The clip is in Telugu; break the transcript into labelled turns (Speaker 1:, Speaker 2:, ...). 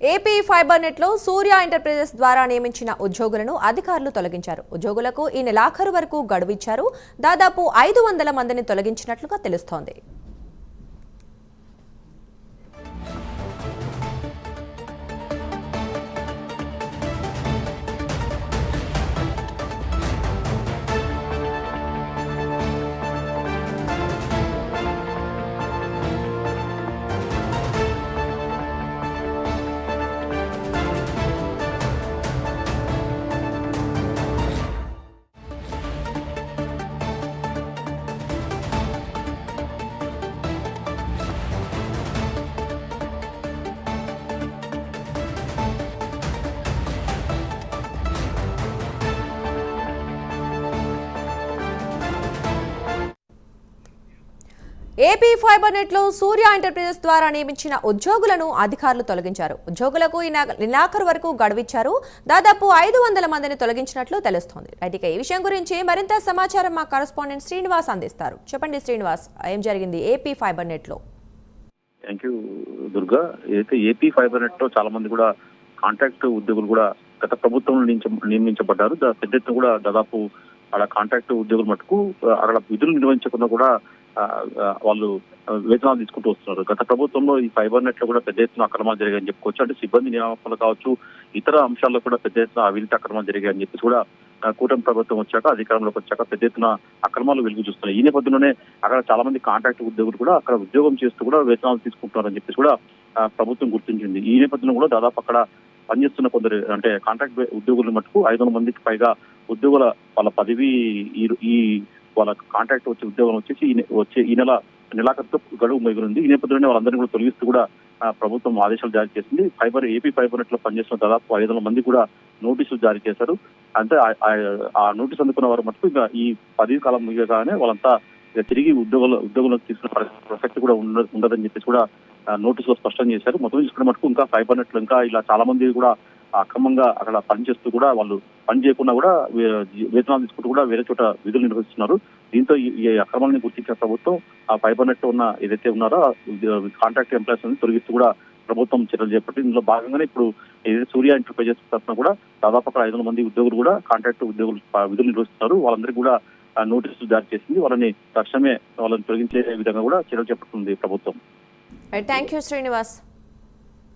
Speaker 1: ఏపీ ఫైబర్ నెట్ లో సూర్య ఎంటర్ప్రైజెస్ ద్వారా నియమించిన ఉద్యోగులను అధికారులు తొలగించారు. ఉద్యోగులకు ఈ నెలాఖరు వరకు గడువు ఇచ్చారు. దాదాపు 500 మందిని తొలగించినట్లుగా తెలుస్తోంది. ఏపీ ఫైబర్ నెట్ లో సూర్య ఎంటర్ప్రైజెస్ ద్వారా నియమించిన ఉద్యోగులను అధికారులు తొలగించారు. ఉద్యోగులకు ఈ నెలాఖరు వరకు గడువిచ్చారు. దాదాపు 500 మందిని తొలగించినట్లు తెలుస్తోంది. ఇక ఈ విషయం గురించి మరింత సమాచారం మా కరెస్పాండెంట్ శ్రీనివాస్ అందిస్తారు. చెప్పండి శ్రీనివాస్, ఏం జరిగింది ఏపీ ఫైబర్ నెట్ లో?
Speaker 2: Thank you Durga. అయితే ఏపీ ఫైబర్ నెట్ లో చాలా మంది కూడా కాంట్రాక్ట్ ఉద్యోగులు కూడా గత ప్రభుత్వం నియమించబడ్డారు. పెద్ద ఎత్తున కూడా దాదాపు అక్కడ కాంట్రాక్ట్ ఉద్యోగులు మటుకు అక్కడ విధులు నిర్వహించకుండా కూడా వాళ్ళు వేతనాలు తీసుకుంటూ వస్తున్నారు. గత ప్రభుత్వంలో ఈ ఫైబర్ నెట్ లో కూడా పెద్ద ఎత్తున అక్రమాలు జరిగాయని చెప్పుకోవచ్చు. అంటే సిబ్బంది నియామకాలు కావచ్చు, ఇతర అంశాల్లో కూడా పెద్ద ఎత్తున అవినీతి అక్రమాలు జరిగాయని చెప్పేసి కూడా కూటమి ప్రభుత్వం వచ్చాక, అధికారంలోకి వచ్చాక పెద్ద ఎత్తున అక్రమాలు వెలుగు చూస్తున్నాయి. ఈ నేపథ్యంలోనే అక్కడ చాలా మంది కాంట్రాక్ట్ ఉద్యోగులు కూడా అక్కడ ఉద్యోగం చేస్తూ కూడా వేతనాలు తీసుకుంటున్నారని చెప్పేసి కూడా ప్రభుత్వం గుర్తించింది. ఈ నేపథ్యంలో కూడా దాదాపు అక్కడ పనిచేస్తున్న కొందరు అంటే కాంట్రాక్ట్ ఉద్యోగులు మటుకు 500 మందికి పైగా ఉద్యోగుల వాళ్ళ పదవి ఈ వాళ్ళ కాంట్రాక్ట్ వచ్చే ఉద్యోగం వచ్చేసి ఈ నెలాఖరుతో గడువు మిగిలింది. ఈ నేపథ్యంలోనే వాళ్ళందరినీ కూడా తొలగిస్తూ కూడా ప్రభుత్వం ఆదేశాలు జారీ చేసింది. ఏపీ ఫైబర్ నెట్ లో పనిచేస్తున్న దాదాపు 500 మంది కూడా నోటీసులు జారీ చేశారు. అంటే ఆ నోటీసు అందుకున్న వారు మటుకు ఇంకా ఈ పదవి కాలం ముగియగానే వాళ్ళంతా తిరిగి ఉద్యోగులకు తీసుకున్న ప్రసక్తి కూడా ఉండదని చెప్పేసి కూడా నోటీసులో స్పష్టం చేశారు. మొత్తం చూసుకున్న మటుకు ఇంకా ఫైబర్ నెట్ లో ఇంకా ఇలా చాలా మంది కూడా అక్రమంగా అక్కడ పనిచేస్తూ కూడా వాళ్ళు పని చేయకుండా కూడా వేతనాలు తీసుకుంటూ కూడా వేరే చోట విధులు నిర్వహిస్తున్నారు. దీంతో ఈ అక్రమాలని గుర్తించిన ప్రభుత్వం ఆ ఫైబర్ నెట్ ఉన్న ఏదైతే ఉన్నారో కాంట్రాక్ట్ ఎంప్లాయీస్ ని తొలగిస్తూ కూడా ప్రభుత్వం చర్యలు చేపట్టి ఇందులో భాగంగానే ఇప్పుడు ఏదైతే సూర్య ఎంటర్ప్రైజెస్ తరఫున కూడా దాదాపు అక్కడ 500 మంది ఉద్యోగులు కూడా కాంట్రాక్ట్ ఉద్యోగులు విధులు నిర్వహిస్తున్నారు. వాళ్ళందరికీ కూడా నోటీసులు జారీ చేసింది. వాళ్ళని తక్షణమే వాళ్ళని తొలగించే విధంగా కూడా చర్యలు చేపడుతుంది ప్రభుత్వం.
Speaker 1: Thank you Srinivas.